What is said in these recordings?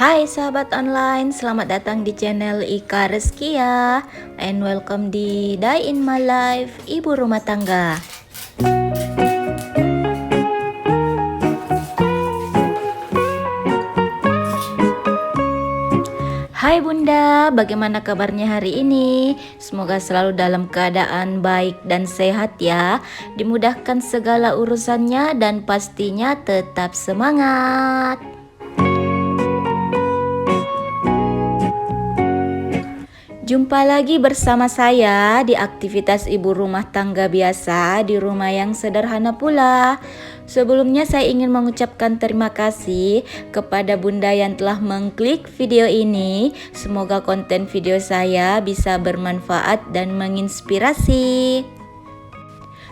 Hai sahabat online, selamat datang di channel Ika Reskia and welcome di Day in My Life Ibu Rumah Tangga. Hai Bunda, bagaimana kabarnya hari ini? Semoga selalu dalam keadaan baik dan sehat ya. Dimudahkan segala urusannya dan pastinya tetap semangat. Jumpa lagi bersama saya di aktivitas ibu rumah tangga biasa di rumah yang sederhana pula. Sebelumnya saya ingin mengucapkan terima kasih kepada Bunda yang telah mengklik video ini. Semoga konten video saya bisa bermanfaat dan menginspirasi.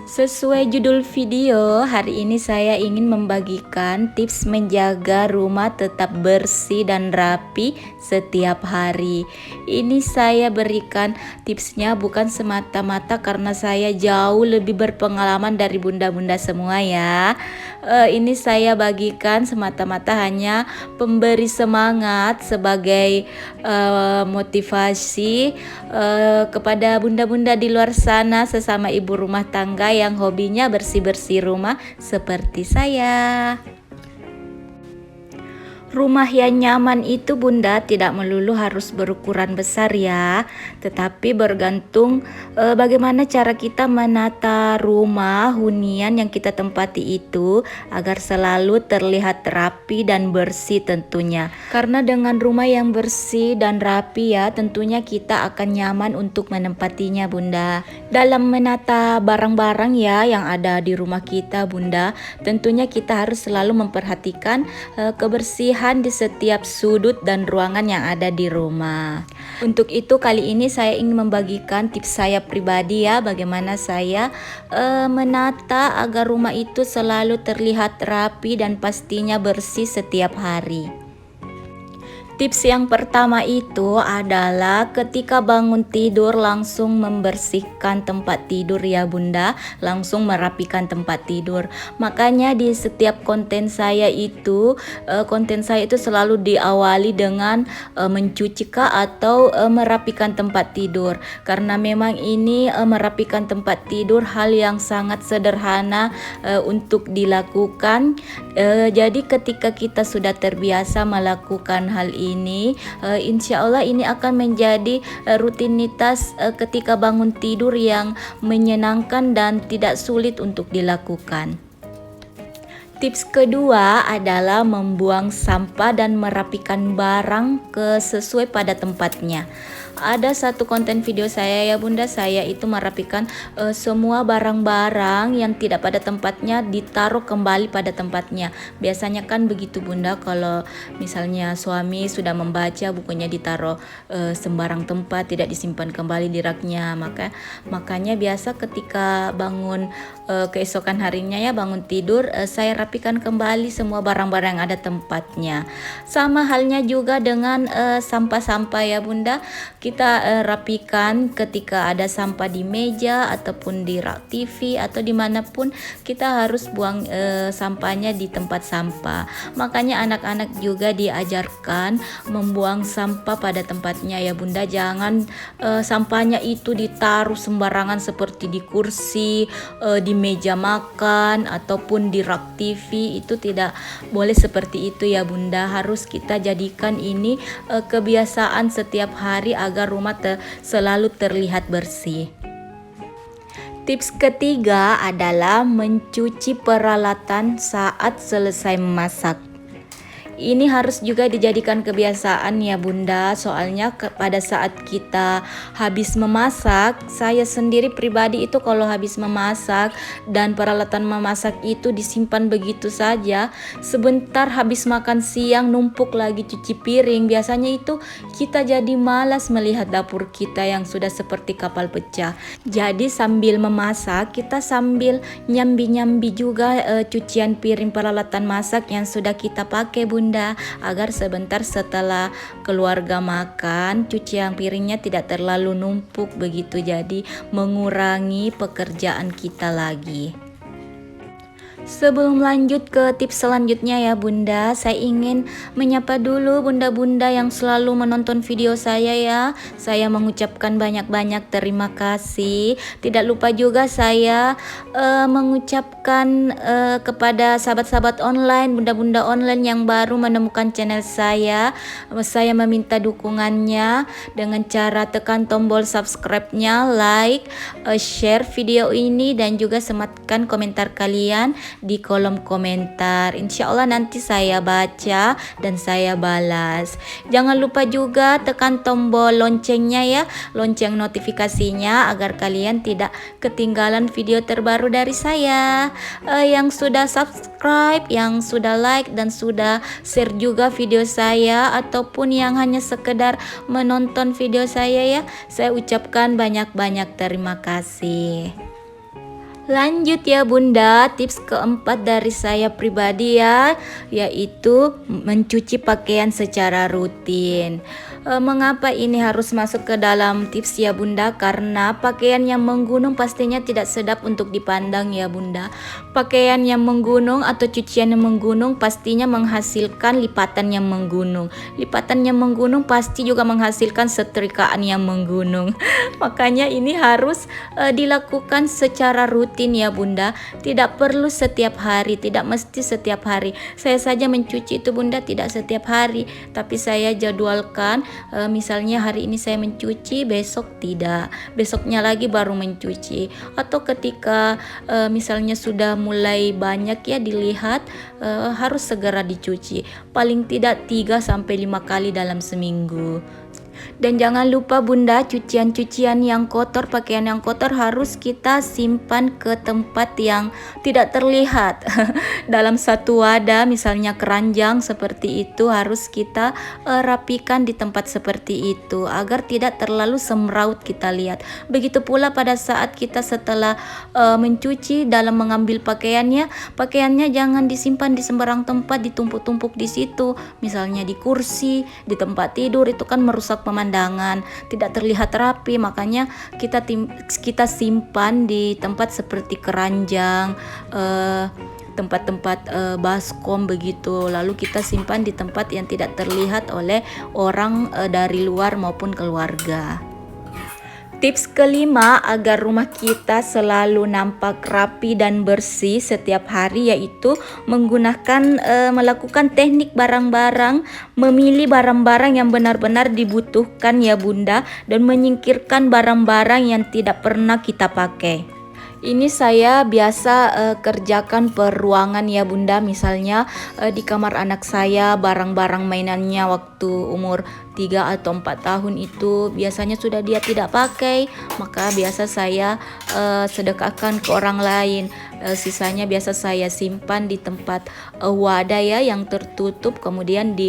Sesuai judul video, hari ini saya ingin membagikan tips menjaga rumah tetap bersih dan rapi setiap hari. Ini saya berikan tipsnya bukan semata-mata karena saya jauh lebih berpengalaman dari bunda-bunda semua ya. Ini saya bagikan semata-mata hanya pemberi semangat sebagai motivasi kepada bunda-bunda di luar sana sesama ibu rumah tangga yang hobinya bersih-bersih rumah seperti saya. Rumah yang nyaman itu Bunda tidak melulu harus berukuran besar ya, tetapi bergantung bagaimana cara kita menata rumah hunian yang kita tempati itu agar selalu terlihat rapi dan bersih tentunya. Karena dengan rumah yang bersih dan rapi ya tentunya kita akan nyaman untuk menempatinya Bunda. Dalam menata barang-barang ya yang ada di rumah kita Bunda, tentunya kita harus selalu memperhatikan kebersihan di setiap sudut dan ruangan yang ada di rumah. Untuk itu kali ini saya ingin membagikan tips saya pribadi ya, bagaimana saya menata agar rumah itu selalu terlihat rapi dan pastinya bersih setiap hari. Tips yang pertama itu adalah ketika bangun tidur langsung membersihkan tempat tidur ya Bunda, langsung merapikan tempat tidur. Makanya di setiap konten saya itu selalu diawali dengan mencuci atau merapikan tempat tidur. Karena memang ini merapikan tempat tidur hal yang sangat sederhana untuk dilakukan. Jadi ketika kita sudah terbiasa melakukan hal ini, insya Allah ini akan menjadi rutinitas ketika bangun tidur yang menyenangkan dan tidak sulit untuk dilakukan. Tips kedua adalah membuang sampah dan merapikan barang sesuai pada tempatnya. Ada satu konten video saya ya Bunda, saya itu merapikan semua barang-barang yang tidak pada tempatnya ditaruh kembali pada tempatnya. Biasanya kan begitu Bunda, kalau misalnya suami sudah membaca bukunya ditaruh sembarang tempat, tidak disimpan kembali di raknya. Makanya biasa ketika bangun keesokan harinya ya bangun tidur, saya rapikan kembali semua barang-barang yang ada tempatnya. Sama halnya juga dengan sampah-sampah ya Bunda, kita rapikan ketika ada sampah di meja ataupun di rak TV atau dimanapun, kita harus buang sampahnya di tempat sampah. Makanya anak-anak juga diajarkan membuang sampah pada tempatnya ya Bunda. Jangan sampahnya itu ditaruh sembarangan seperti di kursi, di meja makan ataupun di rak TV. Itu tidak boleh seperti itu ya Bunda. Harus kita jadikan ini kebiasaan setiap hari agar rumah selalu terlihat bersih. Tips ketiga adalah mencuci peralatan saat selesai memasak. Ini harus juga dijadikan kebiasaan ya Bunda, soalnya pada saat kita habis memasak, saya sendiri pribadi itu kalau habis memasak dan peralatan memasak itu disimpan begitu saja, sebentar habis makan siang numpuk lagi cuci piring, biasanya itu kita jadi malas melihat dapur kita yang sudah seperti kapal pecah. Jadi sambil memasak kita sambil nyambi-nyambi juga cucian piring peralatan masak yang sudah kita pakai Bunda, agar sebentar setelah keluarga makan cucian piringnya tidak terlalu numpuk begitu, jadi mengurangi pekerjaan kita lagi. Sebelum lanjut ke tips selanjutnya ya Bunda, saya ingin menyapa dulu bunda-bunda yang selalu menonton video saya ya. Saya mengucapkan banyak-banyak terima kasih. Tidak lupa juga saya mengucapkan kepada sahabat-sahabat online, bunda-bunda online yang baru menemukan channel saya. Saya meminta dukungannya dengan cara tekan tombol subscribe-nya, like, share video ini dan juga sematkan komentar kalian di kolom komentar. Insya Allah nanti saya baca dan saya balas. Jangan lupa juga tekan tombol loncengnya ya, lonceng notifikasinya agar kalian tidak ketinggalan video terbaru dari saya. Yang sudah subscribe, yang sudah like dan sudah share juga video saya, ataupun yang hanya sekedar menonton video saya ya, saya ucapkan banyak-banyak terima kasih. Lanjut ya Bunda, tips keempat dari saya pribadi ya, yaitu mencuci pakaian secara rutin. Mengapa ini harus masuk ke dalam tips ya Bunda? Karena pakaian yang menggunung pastinya tidak sedap untuk dipandang ya Bunda. Pakaian yang menggunung atau cucian yang menggunung pastinya menghasilkan lipatan yang menggunung. Lipatan yang menggunung pasti juga menghasilkan setrikaan yang menggunung. Makanya ini harus dilakukan secara rutin ya Bunda. Tidak perlu setiap hari, tidak mesti setiap hari. Saya saja mencuci itu Bunda tidak setiap hari, tapi saya jadwalkan. Misalnya hari ini saya mencuci, besok tidak, besoknya lagi baru mencuci. Atau ketika misalnya sudah mulai banyak ya dilihat, harus segera dicuci. Paling tidak 3-5 kali dalam seminggu. Dan jangan lupa Bunda, cucian-cucian yang kotor, pakaian yang kotor harus kita simpan ke tempat yang tidak terlihat. Dalam satu wadah, misalnya keranjang seperti itu, harus kita rapikan di tempat seperti itu agar tidak terlalu semraut kita lihat. Begitu pula pada saat kita setelah mencuci, dalam mengambil pakaiannya jangan disimpan di sembarang tempat, ditumpuk-tumpuk di situ. Misalnya di kursi, di tempat tidur, itu kan merusak pemandangan, tidak terlihat rapi. Makanya kita simpan di tempat seperti keranjang, tempat-tempat baskom begitu. Lalu kita simpan di tempat yang tidak terlihat oleh orang dari luar maupun keluarga. Tips kelima agar rumah kita selalu nampak rapi dan bersih setiap hari, yaitu melakukan teknik barang-barang, memilih barang-barang yang benar-benar dibutuhkan ya Bunda, dan menyingkirkan barang-barang yang tidak pernah kita pakai. Ini saya biasa kerjakan per ruangan ya Bunda. Misalnya di kamar anak saya, barang-barang mainannya waktu umur 3 atau 4 tahun itu biasanya sudah dia tidak pakai, maka biasa saya sedekahkan ke orang lain. Sisanya biasa saya simpan di tempat wadah ya yang tertutup, kemudian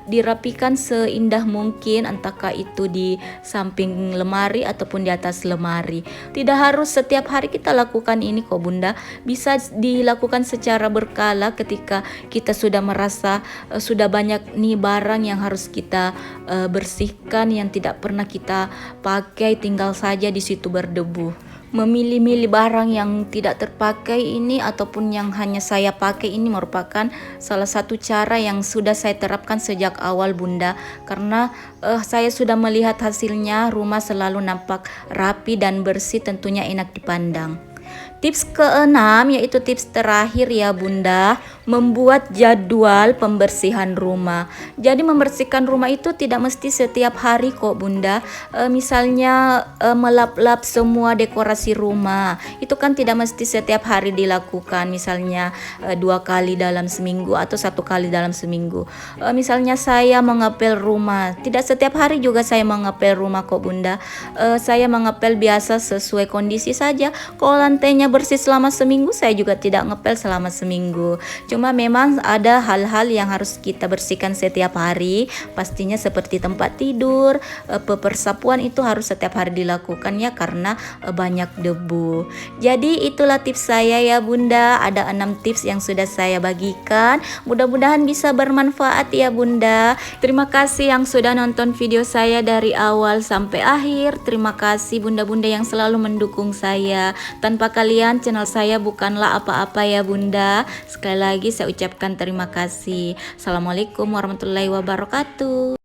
dirapikan seindah mungkin, entahkah itu di samping lemari ataupun di atas lemari. Tidak harus setiap hari kita lakukan ini kok Bunda, bisa dilakukan secara berkala ketika kita sudah merasa sudah banyak nih barang yang harus kita bersihkan, yang tidak pernah kita pakai, tinggal saja di situ berdebu. Memilih-milih barang yang tidak terpakai ini ataupun yang hanya saya pakai ini merupakan salah satu cara yang sudah saya terapkan sejak awal Bunda, karena saya sudah melihat hasilnya, rumah selalu nampak rapi dan bersih, tentunya enak dipandang. Tips keenam, yaitu tips terakhir ya Bunda, membuat jadwal pembersihan rumah. Jadi membersihkan rumah itu tidak mesti setiap hari kok Bunda. Misalnya melap-lap semua dekorasi rumah, itu kan tidak mesti setiap hari dilakukan. Misalnya 2 kali dalam seminggu atau 1 kali dalam seminggu. Misalnya saya mengepel rumah, tidak setiap hari juga saya mengepel rumah kok Bunda. Saya mengepel biasa sesuai kondisi saja. Kalau lantainya bersih selama seminggu, saya juga tidak ngepel selama seminggu. Cuma memang ada hal-hal yang harus kita bersihkan setiap hari, pastinya seperti tempat tidur, pepersapuan itu harus setiap hari dilakukan ya, karena banyak debu. Jadi itulah tips saya ya Bunda, ada 6 tips yang sudah saya bagikan. Mudah-mudahan bisa bermanfaat ya Bunda. Terima kasih yang sudah nonton video saya dari awal sampai akhir. Terima kasih bunda-bunda yang selalu mendukung saya. Tanpa kalian channel saya bukanlah apa-apa ya Bunda. Sekali lagi saya ucapkan terima kasih. Assalamualaikum warahmatullahi wabarakatuh.